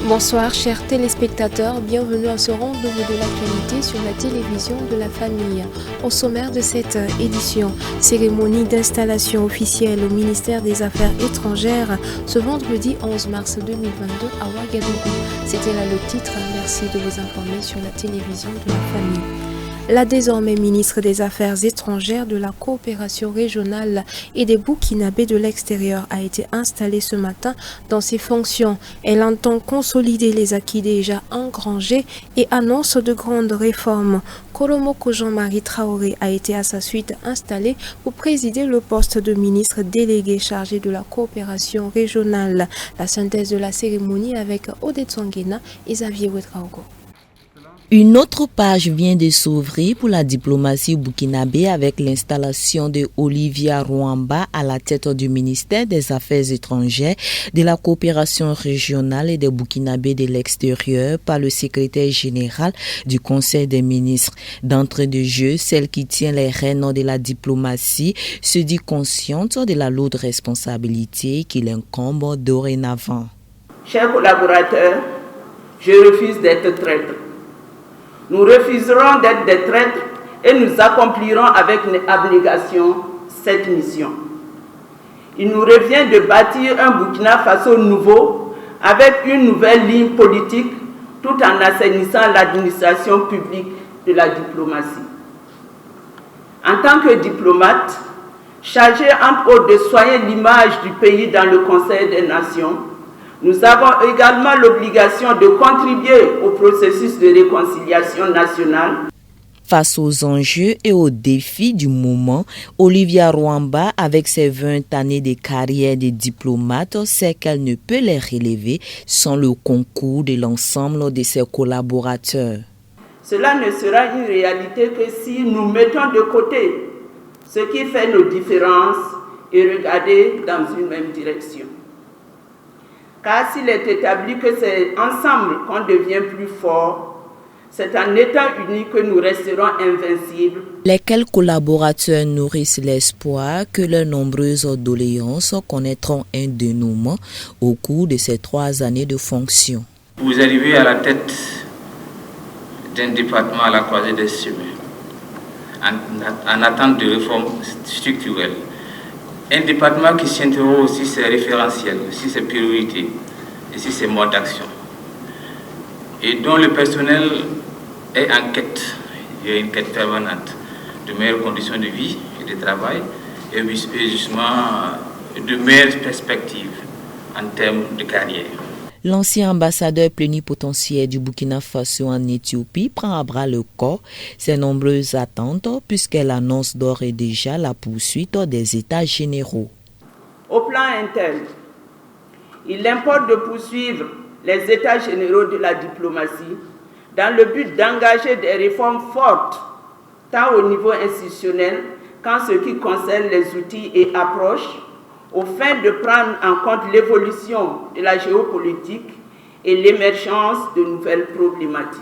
Bonsoir chers téléspectateurs, bienvenue à ce rendez-vous de l'actualité sur la télévision de la famille. Au sommaire de cette édition, cérémonie d'installation officielle au ministère des Affaires étrangères ce vendredi 11 mars 2022 à Ouagadougou. C'était là le titre, merci de vous informer sur la télévision de la famille. La désormais ministre des Affaires étrangères, de la coopération régionale et des Burkinabés de l'extérieur a été installée ce matin dans ses fonctions. Elle entend consolider les acquis déjà engrangés et annonce de grandes réformes. Koromoko Jean-Marie Traoré a été à sa suite installé pour présider le poste de ministre délégué chargé de la coopération régionale. La synthèse de la cérémonie avec Odette Songuena et Xavier Ouedraogo. Une autre page vient de s'ouvrir pour la diplomatie burkinabé avec l'installation de Olivia Rwamba à la tête du ministère des Affaires étrangères, de la coopération régionale et des Burkinabés de l'extérieur par le secrétaire général du Conseil des ministres. D'entrée de jeu, celle qui tient les rênes de la diplomatie se dit consciente de la lourde responsabilité qui l'incombe dorénavant. Chers collaborateurs, je refuse d'être traître. Nous refuserons d'être des traîtres et nous accomplirons avec une abnégation cette mission. Il nous revient de bâtir un Burkina Faso nouveau avec une nouvelle ligne politique tout en assainissant l'administration publique de la diplomatie. En tant que diplomate, chargé entre autres de soigner l'image du pays dans le Conseil des Nations, nous avons également l'obligation de contribuer au processus de réconciliation nationale. Face aux enjeux et aux défis du moment, Olivia Rwamba, avec ses 20 années de carrière de diplomate, sait qu'elle ne peut les relever sans le concours de l'ensemble de ses collaborateurs. Cela ne sera une réalité que si nous mettons de côté ce qui fait nos différences et regarder dans une même direction. Car s'il est établi que c'est ensemble qu'on devient plus fort, c'est en étant unis que nous resterons invincibles. Lesquels collaborateurs nourrissent l'espoir que leurs nombreuses doléances connaîtront un dénouement au cours de ces 3 années de fonction. Vous arrivez à la tête d'un département à la croisée des chemins, en attente de réformes structurelles. Un département qui s'interroge aussi ses référentiels, aussi ses priorités, aussi ses modes d'action. Et dont le personnel est en quête, il y a une quête permanente de meilleures conditions de vie et de travail et justement de meilleures perspectives en termes de carrière. L'ancien ambassadeur plénipotentiaire du Burkina Faso en Éthiopie prend à bras le corps ses nombreuses attentes puisqu'elle annonce d'ores et déjà la poursuite des États généraux. Au plan interne, il importe de poursuivre les États généraux de la diplomatie dans le but d'engager des réformes fortes, tant au niveau institutionnel qu'en ce qui concerne les outils et approches, au fin de prendre en compte l'évolution de la géopolitique et l'émergence de nouvelles problématiques.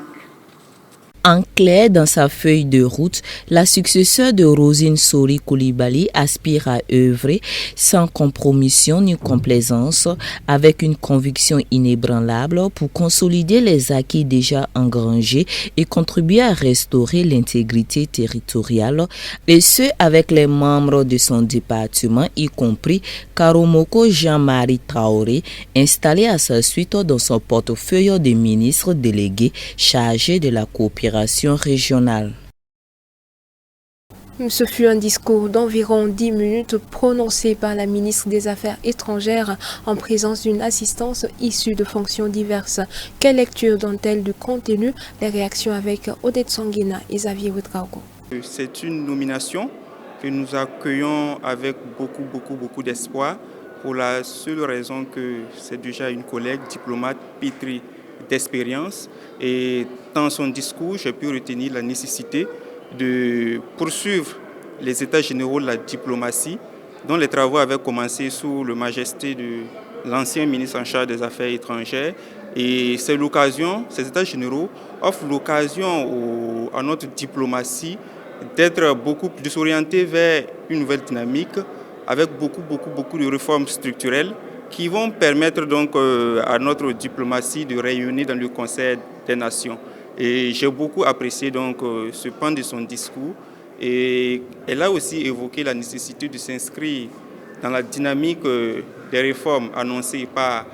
En clair, dans sa feuille de route, la successeur de Rosine Sori Coulibaly aspire à œuvrer sans compromission ni complaisance, avec une conviction inébranlable pour consolider les acquis déjà engrangés et contribuer à restaurer l'intégrité territoriale, et ce avec les membres de son département, y compris Koromoko Jean-Marie Traoré, installé à sa suite dans son portefeuille de ministre délégué chargé de la coopération régionale. Ce fut un discours d'environ 10 minutes prononcé par la ministre des Affaires étrangères en présence d'une assistance issue de fonctions diverses. Quelle lecture donne-t-elle du contenu? Les réactions avec Odette Songuena et Xavier Ouedraogo. C'est une nomination que nous accueillons avec beaucoup d'espoir pour la seule raison que c'est déjà une collègue diplomate pétrie d'expérience, et dans son discours, j'ai pu retenir la nécessité de poursuivre les États généraux de la diplomatie, dont les travaux avaient commencé sous le majesté de l'ancien ministre en charge des Affaires étrangères. Et c'est l'occasion, ces États généraux offrent l'occasion à notre diplomatie d'être beaucoup plus orientée vers une nouvelle dynamique, avec beaucoup de réformes structurelles qui vont permettre donc à notre diplomatie de rayonner dans le Conseil des Nations. Et j'ai beaucoup apprécié donc ce pan de son discours. Et elle a aussi évoqué la nécessité de s'inscrire dans la dynamique des réformes annoncées par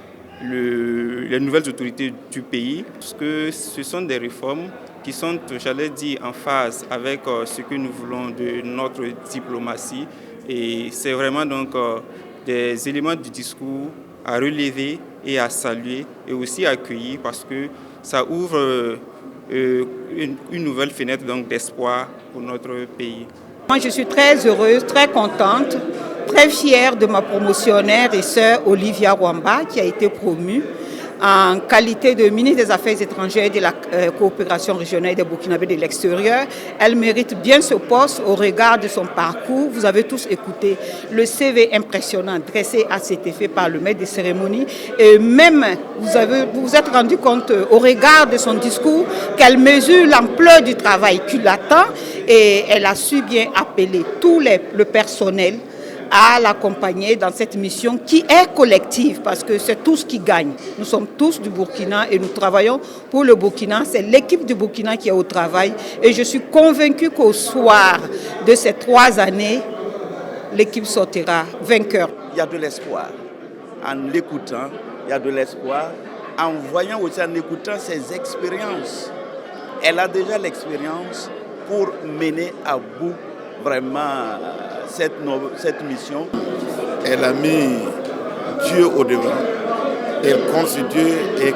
les nouvelles autorités du pays, parce que ce sont des réformes qui sont, j'allais dire, en phase avec ce que nous voulons de notre diplomatie. Et c'est vraiment donc des éléments du discours à relever et à saluer et aussi à accueillir, parce que ça ouvre une nouvelle fenêtre donc d'espoir pour notre pays. Moi, je suis très heureuse, très contente, très fière de ma promotionnaire et sœur Olivia Rwamba qui a été promue en qualité de ministre des Affaires étrangères et de la coopération régionale des Burkinabés de l'extérieur. Elle mérite bien ce poste au regard de son parcours. Vous avez tous écouté le CV impressionnant dressé à cet effet par le maître des cérémonies. Et même, vous vous êtes rendu compte au regard de son discours qu'elle mesure l'ampleur du travail qui l'attend et elle a su bien appeler tout le personnel à l'accompagner dans cette mission qui est collective parce que c'est tous qui gagnent. Nous sommes tous du Burkina et nous travaillons pour le Burkina. C'est l'équipe du Burkina qui est au travail et je suis convaincue qu'au soir de ces 3 années, l'équipe sortira vainqueur. Il y a de l'espoir en l'écoutant, il y a de l'espoir en voyant aussi, en écoutant ses expériences. Elle a déjà l'expérience pour mener à bout vraiment cette mission. Elle a mis Dieu au devant. Elle compte sur Dieu et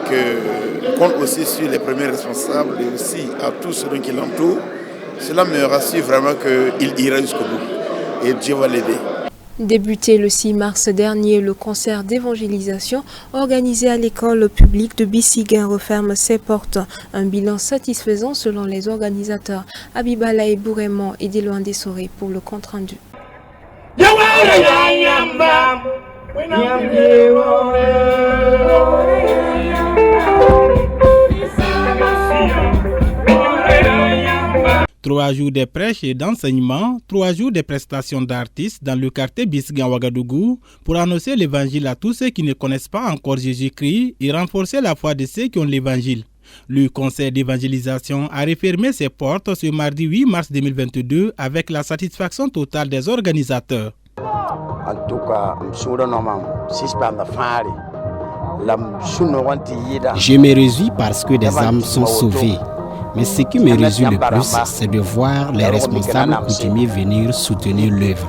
compte aussi sur les premiers responsables et aussi à tous ceux qui l'entourent. Cela me rassure vraiment qu'il ira jusqu'au bout et Dieu va l'aider. Débuté le 6 mars dernier, le concert d'évangélisation organisé à l'école publique de Bissiguen referme ses portes. Un bilan satisfaisant selon les organisateurs. Abibala et Bouremont et Deloin Dessoré pour le compte-rendu. Trois jours de prêche et d'enseignement, 3 jours de prestations d'artistes dans le quartier Bissiguen Ouagadougou pour annoncer l'évangile à tous ceux qui ne connaissent pas encore Jésus-Christ et renforcer la foi de ceux qui ont l'évangile. Le conseil d'évangélisation a refermé ses portes ce mardi 8 mars 2022 avec la satisfaction totale des organisateurs. En tout cas, je me réjouis parce que des âmes sont sauvées. Mais ce qui me réjouit le plus, c'est de voir les responsables coutumiers venir soutenir l'œuvre.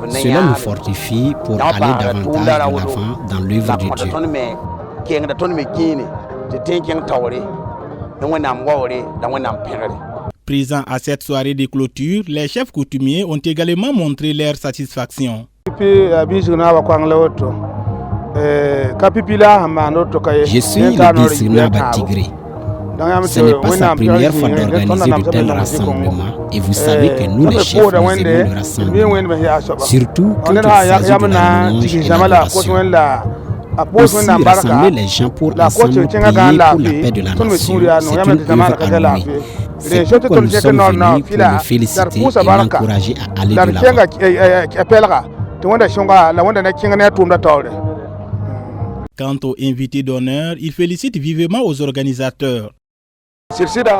Cela nous fortifie pour aller davantage de l'avant dans l'œuvre de Dieu. Présents à cette soirée de clôture, les chefs coutumiers ont également montré leur satisfaction. Je suis le Bissigna Batigré. Ce n'est pas sa première fois d'organiser de tels rassemblements et vous savez que nous les chefs, nous aimons le rassemblement, surtout quand il s'agit de la louange et l'adoration. Aussi, rassembler les gens pour ensemble prier pour la paix de la nation, c'est une œuvre à louer. C'est pourquoi nous sommes venus pour le féliciter et l'encourager à aller de l'avant. Quant aux invités d'honneur, il félicite vivement aux organisateurs. Je suis prêt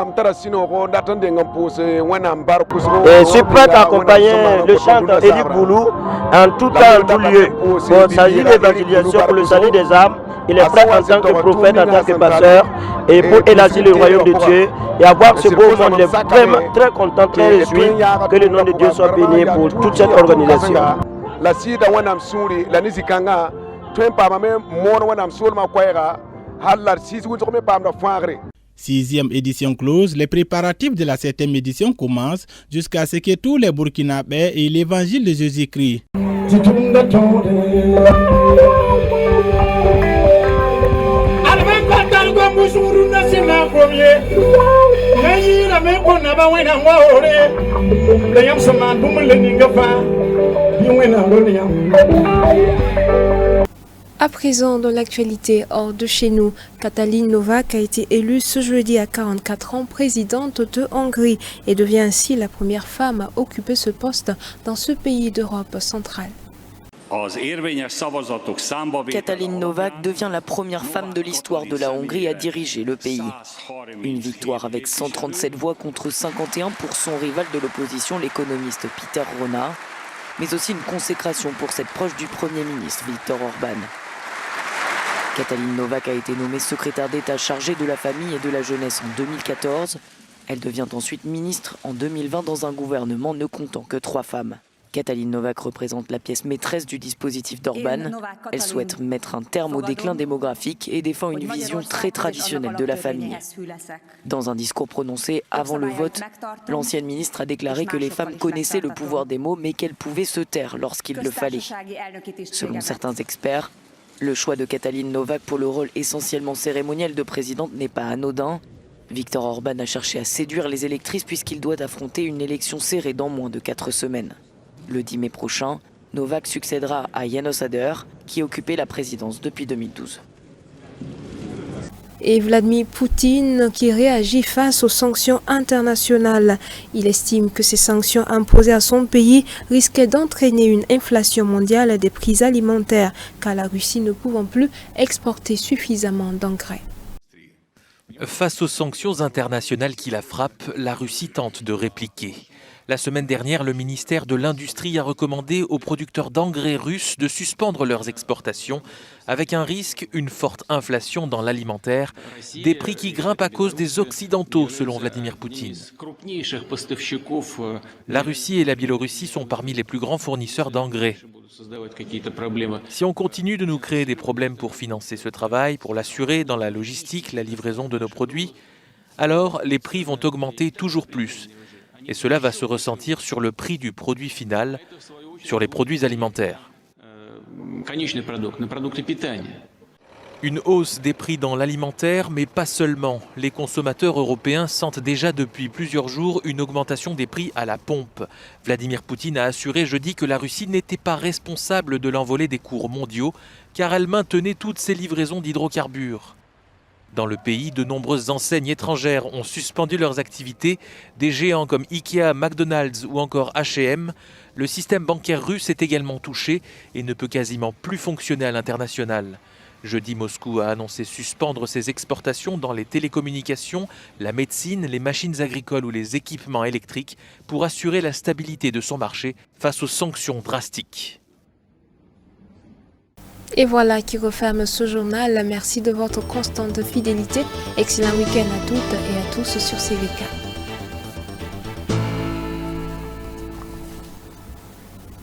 à accompagner le chanteur Eli Boulou en tout temps, en tout lieu. Pour s'agir d'évangélisation pour le salut des âmes, il est prêt en tant que prophète, en tant que pasteur, et pour élargir le royaume de Dieu et avoir ce beau monde. Il est vraiment très content, très réjoui que le nom de Dieu soit béni pour toute cette organisation. Sixième édition close, les préparatifs de la 7e édition commencent jusqu'à ce que tous les Burkinabés aient l'évangile de Jésus-Christ. À présent, dans l'actualité hors de chez nous, Katalin Novák a été élue ce jeudi à 44 ans présidente de Hongrie et devient ainsi la première femme à occuper ce poste dans ce pays d'Europe centrale. Katalin Novák devient la première femme de l'histoire de la Hongrie à diriger le pays. Une victoire avec 137 voix contre 51 pour son rival de l'opposition, l'économiste Péter Ronán, mais aussi une consécration pour cette proche du Premier ministre Viktor Orbán. Katalin Novák a été nommée secrétaire d'État chargée de la famille et de la jeunesse en 2014. Elle devient ensuite ministre en 2020 dans un gouvernement ne comptant que 3 femmes. Katalin Novák représente la pièce maîtresse du dispositif d'Orbán. Elle souhaite mettre un terme au déclin démographique et défend une vision très traditionnelle de la famille. Dans un discours prononcé avant le vote, l'ancienne ministre a déclaré que les femmes connaissaient le pouvoir des mots mais qu'elles pouvaient se taire lorsqu'il le fallait. Selon certains experts, le choix de Katalin Novák pour le rôle essentiellement cérémoniel de présidente n'est pas anodin. Viktor Orbán a cherché à séduire les électrices puisqu'il doit affronter une élection serrée dans moins de 4 semaines. Le 10 mai prochain, Novák succédera à János Áder, qui occupait la présidence depuis 2012. Et Vladimir Poutine qui réagit face aux sanctions internationales. Il estime que ces sanctions imposées à son pays risquaient d'entraîner une inflation mondiale des prix alimentaires, car la Russie ne pouvant plus exporter suffisamment d'engrais. Face aux sanctions internationales qui la frappent, la Russie tente de répliquer. La semaine dernière, le ministère de l'Industrie a recommandé aux producteurs d'engrais russes de suspendre leurs exportations, avec un risque, une forte inflation dans l'alimentaire, des prix qui grimpent à cause des Occidentaux, selon Vladimir Poutine. La Russie et la Biélorussie sont parmi les plus grands fournisseurs d'engrais. Si on continue de nous créer des problèmes pour financer ce travail, pour l'assurer dans la logistique, la livraison de nos produits, alors les prix vont augmenter toujours plus. Et cela va se ressentir sur le prix du produit final, sur les produits alimentaires. Une hausse des prix dans l'alimentaire, mais pas seulement. Les consommateurs européens sentent déjà depuis plusieurs jours une augmentation des prix à la pompe. Vladimir Poutine a assuré jeudi que la Russie n'était pas responsable de l'envolée des cours mondiaux, car elle maintenait toutes ses livraisons d'hydrocarbures. Dans le pays, de nombreuses enseignes étrangères ont suspendu leurs activités. Des géants comme Ikea, McDonald's ou encore H&M. Le système bancaire russe est également touché et ne peut quasiment plus fonctionner à l'international. Jeudi, Moscou a annoncé suspendre ses exportations dans les télécommunications, la médecine, les machines agricoles ou les équipements électriques pour assurer la stabilité de son marché face aux sanctions drastiques. Et voilà qui referme ce journal. Merci de votre constante fidélité. Excellent week-end à toutes et à tous sur CVK.